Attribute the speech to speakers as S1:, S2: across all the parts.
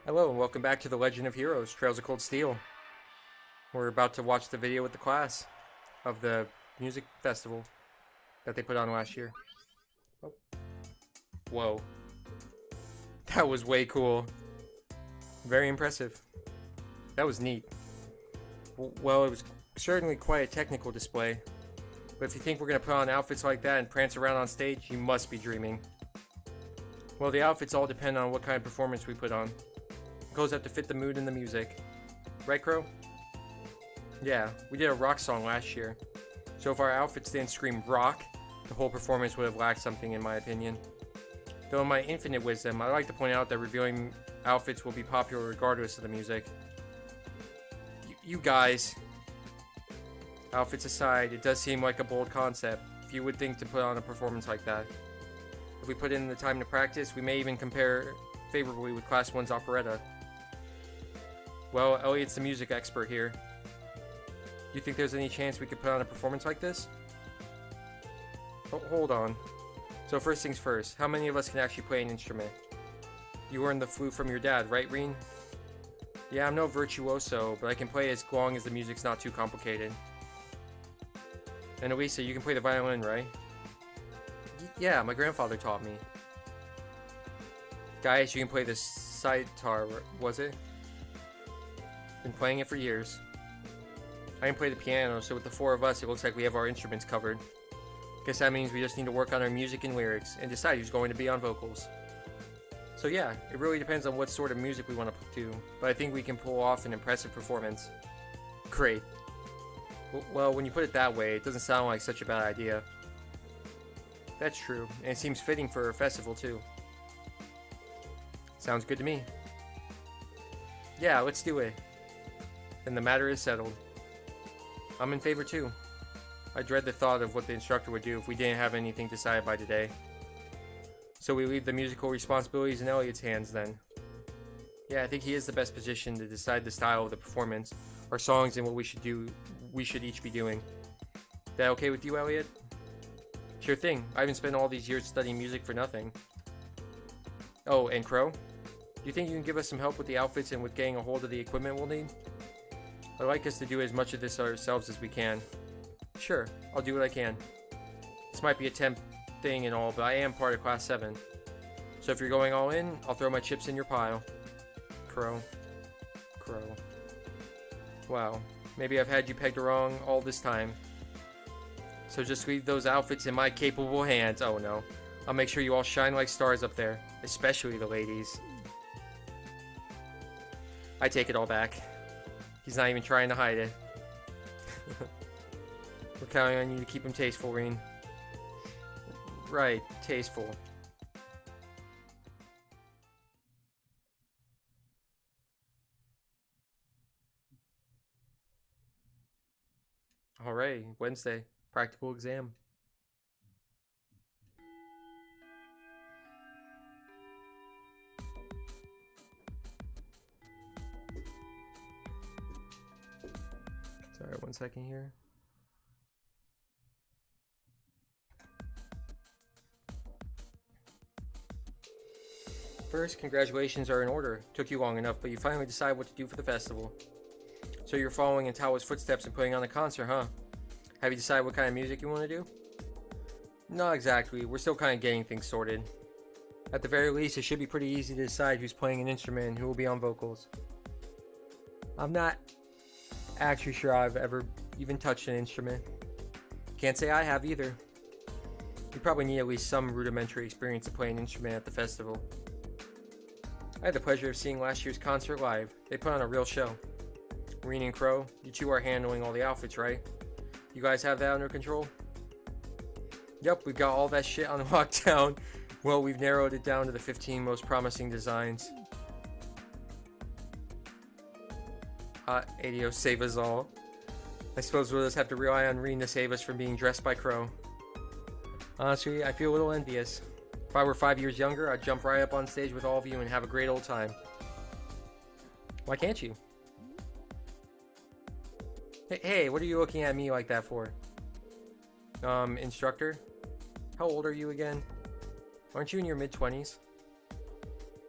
S1: Hello and welcome back to The Legend of Heroes, Trails of Cold Steel. We're about to watch the video with the class of the music festival that they put on last year. Oh. Whoa. That was way cool. Very impressive. That was neat. Well, it was certainly quite a technical display. But if you think we're going to put on outfits like that and prance around on stage, you must be dreaming. Well, the outfits all depend on what kind of performance we put on. Clothes have to fit the mood and the music. Right, Crow? Yeah, we did a rock song last year. So if our outfits didn't scream rock, the whole performance would have lacked something in my opinion. Though in my infinite wisdom, I like to point out that revealing outfits will be popular regardless of the music. You guys. Outfits aside, it does seem like a bold concept. If you would think to put on a performance like that. If we put in the time to practice, we may even compare favorably with Class 1's operetta. Well, Elliot's the music expert here. Do you think there's any chance we could put on a performance like this? Oh, hold on. So first things first, how many of us can actually play an instrument? You learned the flute from your dad, right, Reen? Yeah, I'm no virtuoso, but I can play as long as the music's not too complicated. And Elisa, you can play the violin, right? Yeah, my grandfather taught me. Guys, you can play the sitar, was it? Been playing it for years. I can play the piano, so with the four of us, it looks like we have our instruments covered. Guess that means we just need to work on our music and lyrics, and decide who's going to be on vocals. So yeah, it really depends on what sort of music we want to do, but I think we can pull off an impressive performance. Great. Well, when you put it that way, it doesn't sound like such a bad idea. That's true, and it seems fitting for a festival too. Sounds good to me. Yeah, let's do it. Then the matter is settled. I'm in favor too. I dread the thought of what the instructor would do if we didn't have anything decided by today. So we leave the musical responsibilities in Elliot's hands then. Yeah, I think he is the best position to decide the style of the performance, our songs, and what we should each be doing. That okay with you, Elliot? Sure thing. I haven't spent all these years studying music for nothing. Oh, and Crow? Do you think you can give us some help with the outfits and with getting a hold of the equipment we'll need? I'd like us to do as much of this ourselves as we can. Sure, I'll do what I can. This might be a temp thing and all, but I am part of Class 7. So if you're going all in, I'll throw my chips in your pile. Crow. Crow. Wow, maybe I've had you pegged wrong all this time. So just leave those outfits in my capable hands. Oh no. I'll make sure you all shine like stars up there. Especially the ladies. I take it all back. He's not even trying to hide it. We're counting on you to keep him tasteful, Reen. Right, tasteful. Alright, Wednesday. Practical exam. Sorry, 1 second here. First, congratulations are in order. Took you long enough, but you finally decided what to do for the festival. So you're following in Tawa's footsteps and putting on a concert, huh? Have you decided what kind of music you want to do? Not exactly. We're still kind of getting things sorted. At the very least, it should be pretty easy to decide who's playing an instrument and who will be on vocals. I'm not actually sure I've ever even touched an instrument. Can't say I have either. You probably need at least some rudimentary experience to play an instrument at the festival. I had the pleasure of seeing last year's concert live. They put on a real show. Reen and Crow, you two are handling all the outfits, right? You guys have that under control? Yep, we've got all that shit on lockdown. Well, we've narrowed it down to the 15 most promising designs. Adios, save us all. I suppose we'll just have to rely on Reen to save us from being dressed by Crow. Honestly, I feel a little envious. If I were 5 years younger, I'd jump right up on stage with all of you and have a great old time. Why can't you? Hey, what are you looking at me like that for? Instructor? How old are you again? Aren't you in your mid-20s?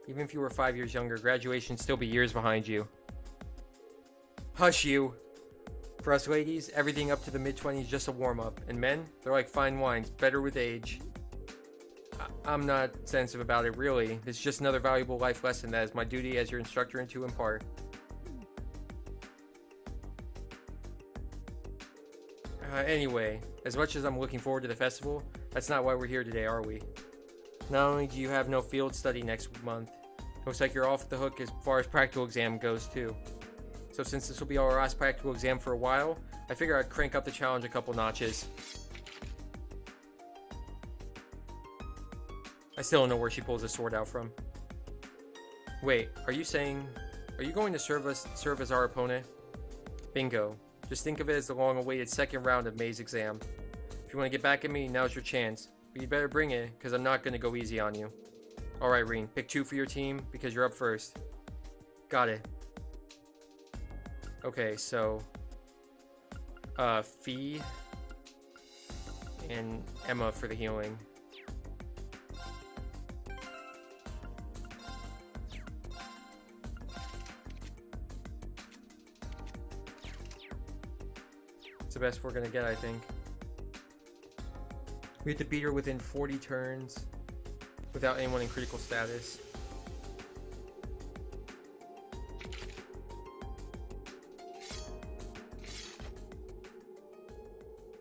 S1: Even if you were 5 years younger, graduation'd still be years behind you. Hush you! For us ladies, everything up to the mid-20s is just a warm-up. And men, they're like fine wines, better with age. I'm not sensitive about it, really. It's just another valuable life lesson that is my duty as your instructor to impart. Anyway, as much as I'm looking forward to the festival, that's not why we're here today, are we? Not only do you have no field study next month, looks like you're off the hook as far as practical exam goes, too. So since this will be our last practical exam for a while, I figure I'd crank up the challenge a couple notches. I still don't know where she pulls this sword out from. Wait, are you going to serve as our opponent? Bingo. Just think of it as the long-awaited second round of May's exam. If you want to get back at me, now's your chance. But you better bring it, because I'm not going to go easy on you. Alright, Reen, pick 2 for your team, because you're up first. Got it. Okay, so... Fee... and Emma for the healing. It's the best we're gonna get, I think. We have to beat her within 40 turns without anyone in critical status.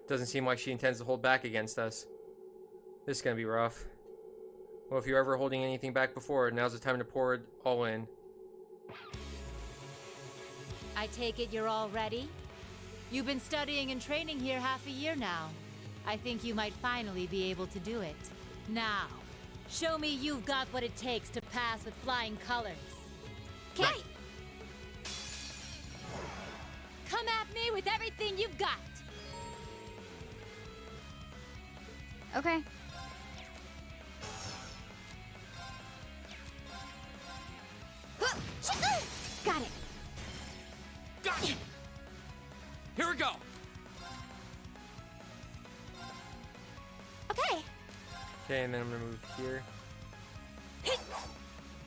S1: Doesn't seem like she intends to hold back against us. This is gonna be rough. Well, if you're ever holding anything back before, now's the time to pour it all in.
S2: I take it you're all ready? You've been studying and training here half a year now. I think you might finally be able to do it. Now, show me you've got what it takes to pass with flying colors. Okay. Come at me with everything you've got.
S3: Okay. Got it.
S4: Gotcha! Here we go!
S3: Okay.
S1: Okay, and then I'm gonna move here.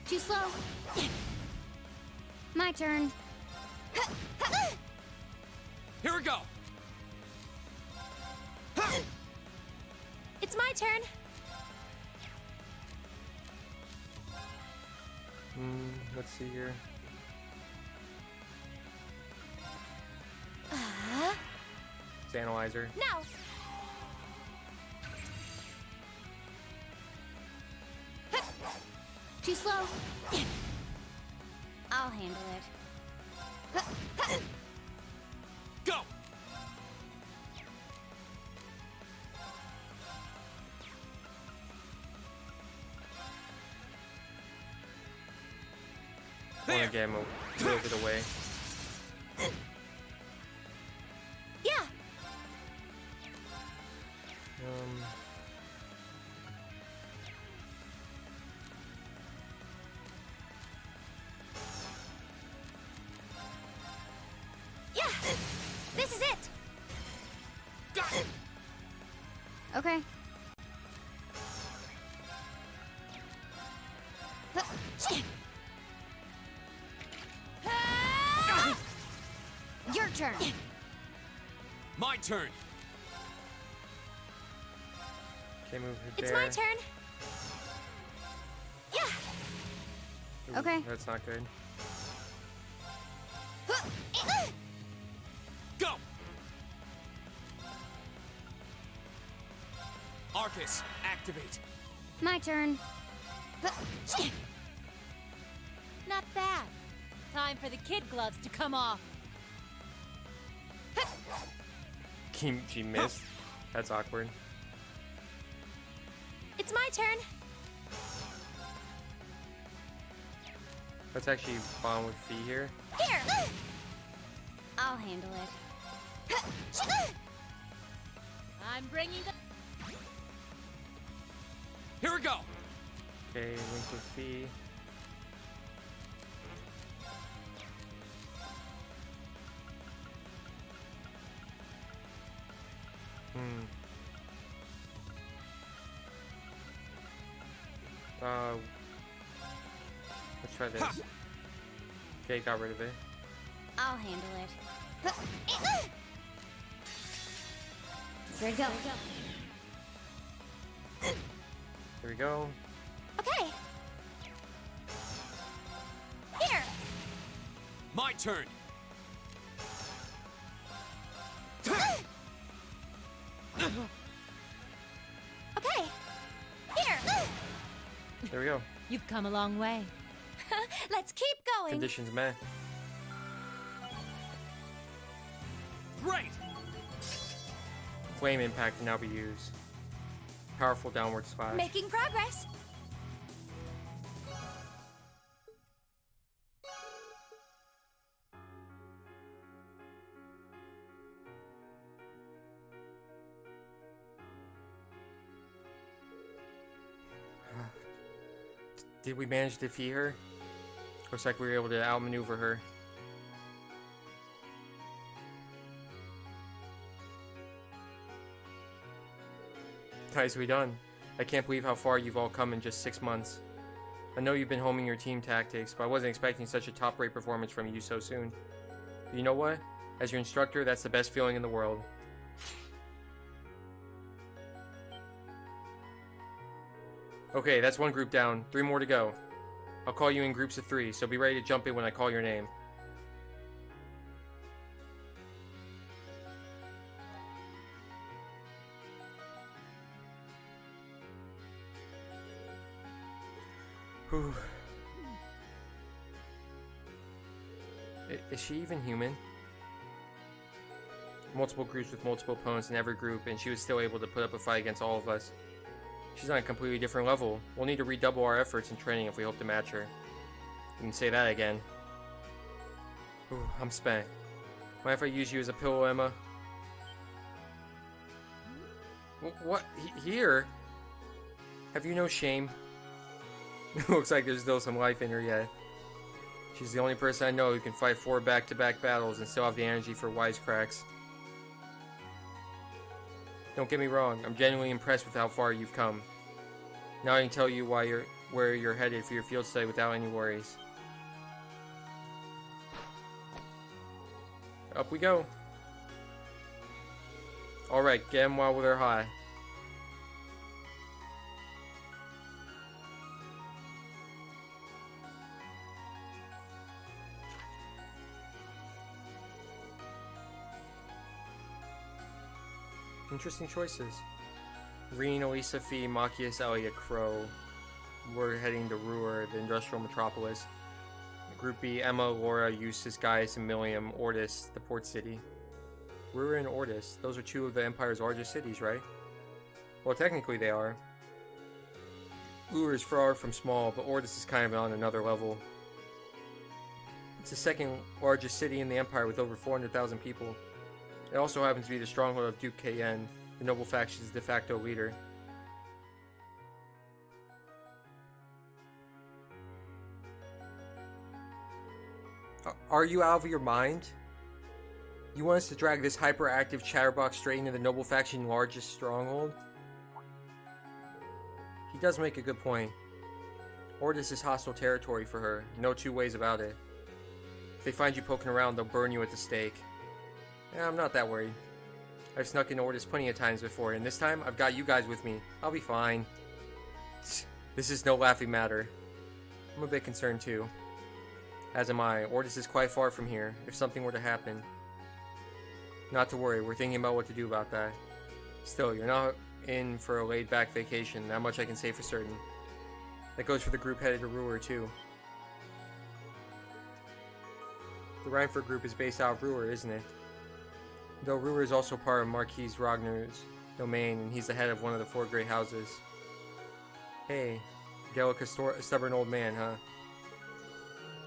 S3: Too slow. My turn.
S4: Here we go!
S3: It's my turn.
S1: Let's see here. Let's analyze her.
S3: Now. Too slow. I'll handle it.
S4: Go!
S1: I wanna get him a little bit away.
S3: Yeah. Yeah. This is it.
S4: Got it!
S3: Okay. Your turn.
S4: My turn!
S1: Okay, move it
S3: It's
S1: there.
S3: my turn. Yeah.
S1: Ooh,
S3: Okay.
S1: That's not good.
S4: Go! Arcus, activate!
S3: My turn.
S2: Not bad. Time for the kid gloves to come off.
S1: She missed. That's awkward.
S3: It's my turn.
S1: Let's actually bond with Fee here.
S3: Here. I'll handle it.
S2: I'm bringing the...
S4: Here we go!
S1: Okay, link with Fee. try this. Okay, got rid of it.
S3: I'll handle it. Here we go.
S1: Here we go.
S3: Okay. Here.
S4: My turn.
S3: Okay. Here.
S1: There we go.
S2: You've come a long way.
S3: Let's keep going.
S1: Conditions met.
S4: Great.
S1: Flame impact can now be used. Powerful downward splash.
S3: Making progress.
S1: Did we manage to defeat her? Looks like we were able to outmaneuver her. Nicely done. I can't believe how far you've all come in just 6 months. I know you've been homing your team tactics, but I wasn't expecting such a top-rate performance from you so soon. But you know what? As your instructor, that's the best feeling in the world. Okay, that's one group down. 3 more to go. I'll call you in groups of 3, so be ready to jump in when I call your name. Whew. Is she even human? Multiple groups with multiple opponents in every group, and she was still able to put up a fight against all of us. She's on a completely different level. We'll need to redouble our efforts in training if we hope to match her. You can say that again. Ooh, I'm spent. Mind if I use you as a pillow, Emma? What? Here? Have you no shame? Looks like there's still some life in her yet. She's the only person I know who can fight 4 back-to-back battles and still have the energy for wisecracks. Don't get me wrong, I'm genuinely impressed with how far you've come. Now I can tell you where you're headed for your field study without any worries. Up we go. Alright, get them while they're high. Interesting choices. Reen, Elisa, Fee, Machias, Elliot, Crow. We're heading to Ruhr, the industrial metropolis. Group B, Emma, Laura, Eustace, Gaius, and Millium. Ortis, the port city. Ruhr and Ortis, those are 2 of the Empire's largest cities, right? Well, technically they are. Ruhr is far from small, but Ortis is kind of on another level. It's the 2nd largest city in the Empire with over 400,000 people. It also happens to be the stronghold of Duke Kayen, the noble faction's de facto leader. Are you out of your mind? You want us to drag this hyperactive chatterbox straight into the noble faction's largest stronghold? He does make a good point. Ortis is hostile territory for her, no 2 ways about it. If they find you poking around, they'll burn you at the stake. Yeah, I'm not that worried. I've snuck into Ortis plenty of times before, and this time I've got you guys with me. I'll be fine. This is no laughing matter. I'm a bit concerned too. As am I. Ortis is quite far from here, if something were to happen. Not to worry, we're thinking about what to do about that. Still, you're not in for a laid-back vacation, that much I can say for certain. That goes for the group headed to Ruhr too. The Reinford group is based out of Ruhr, isn't it? Though Ruhr is also part of Marquis Ragnar's domain, and he's the head of one of the 4 great houses. Hey, Gallic, a stubborn old man, huh?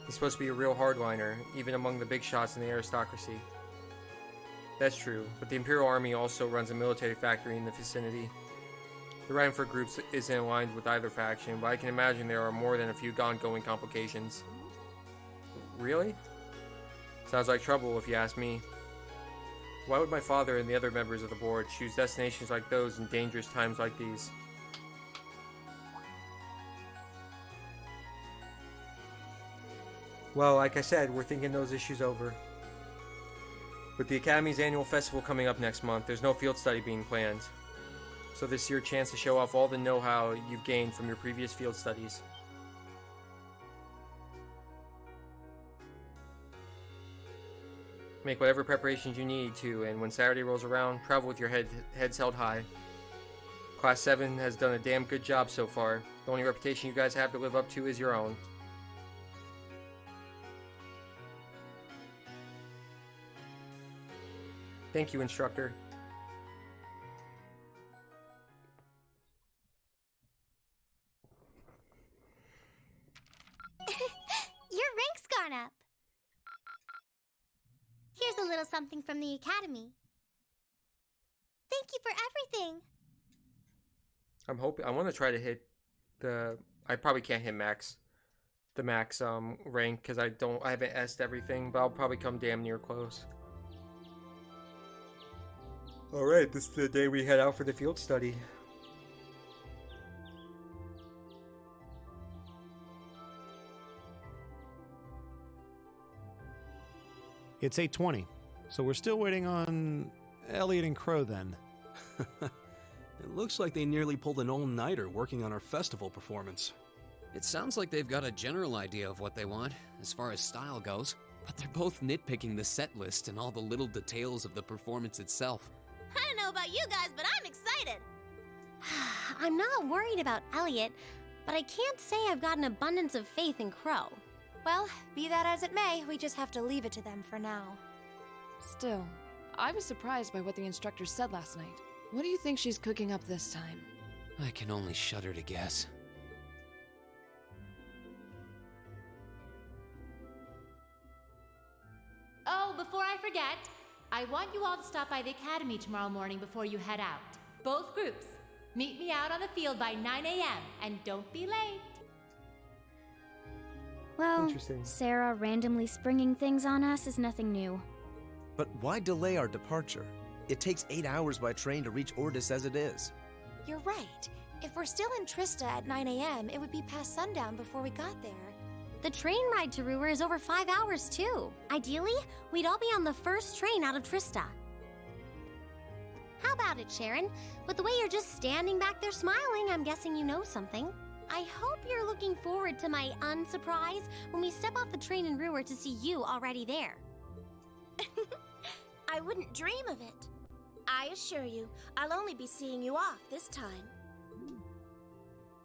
S1: He's supposed to be a real hardliner, even among the big shots in the aristocracy. That's true, but the Imperial Army also runs a military factory in the vicinity. The Reinford group isn't aligned with either faction, but I can imagine there are more than a few ongoing complications. Really? Sounds like trouble, if you ask me. Why would my father and the other members of the board choose destinations like those in dangerous times like these? Well, like I said, we're thinking those issues over. With the Academy's annual festival coming up next month, there's no field study being planned. So this is your chance to show off all the know-how you've gained from your previous field studies. Make whatever preparations you need to, and when Saturday rolls around, travel with your heads held high. Class 7 has done a damn good job so far. The only reputation you guys have to live up to is your own. Thank you, instructor.
S3: Your rank's gone up. Here's a little something from the Academy. Thank you for everything.
S1: I want to try to hit the. I probably can't hit max. The max rank because I haven't S'd everything, but I'll probably come damn near close. All right, this is the day we head out for the field study.
S5: It's 8:20, so we're still waiting on Elliot and Crow then.
S6: It looks like they nearly pulled an all-nighter working on our festival performance.
S7: It sounds like they've got a general idea of what they want, as far as style goes, but they're both nitpicking the set list and all the little details of the performance itself.
S3: I don't know about you guys, but I'm excited. I'm not worried about Elliot, but I can't say I've got an abundance of faith in Crow. Well, be that as it may, we just have to leave it to them for now.
S8: Still, I was surprised by what the instructor said last night. What do you think she's cooking up this time?
S7: I can only shudder to guess.
S2: Oh, before I forget, I want you all to stop by the Academy tomorrow morning before you head out. Both groups. Meet me out on the field by 9 a.m. and don't be late.
S9: Well,
S1: Interesting.
S9: Sarah randomly springing things on us is nothing new.
S10: But why delay our departure? It takes 8 hours by train to reach Ordis as it is.
S3: You're right. If we're still in Trista at 9 a.m., it would be past sundown before we got there. The train ride to Ruhr is over 5 hours, too. Ideally, we'd all be on the first train out of Trista. How about it, Sharon? With the way you're just standing back there smiling, I'm guessing you know something. I hope you're looking forward to my unsurprise when we step off the train in Ruhr to see you already there. I wouldn't dream of it. I assure you, I'll only be seeing you off this time.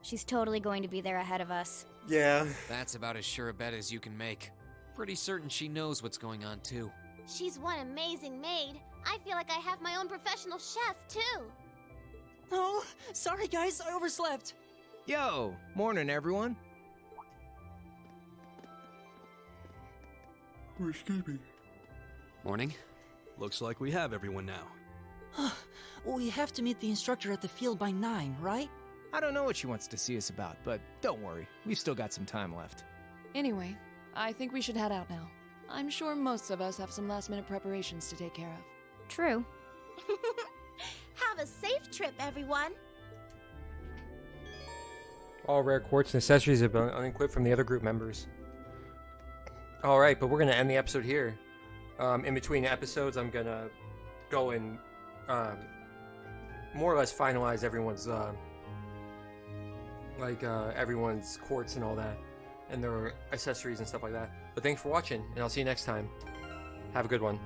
S9: She's totally going to be there ahead of us.
S1: Yeah.
S7: That's about as sure a bet as you can make. Pretty certain she knows what's going on, too.
S3: She's one amazing maid. I feel like I have my own professional chef, too.
S11: Oh, sorry guys, I overslept.
S10: Yo, morning everyone.
S1: Excuse me.
S7: Morning.
S6: Looks like we have everyone now.
S11: We have to meet the instructor at the field by 9, right?
S10: I don't know what she wants to see us about, but don't worry, we've still got some time left.
S8: Anyway, I think we should head out now. I'm sure most of us have some last-minute preparations to take care of.
S9: True.
S3: Have a safe trip, everyone.
S1: All rare quartz and accessories have been unequipped from the other group members. Alright, but we're going to end the episode here. In between episodes, I'm going to go and more or less finalize everyone's everyone's quartz and all that, and their accessories and stuff like that. But thanks for watching, and I'll see you next time. Have a good one.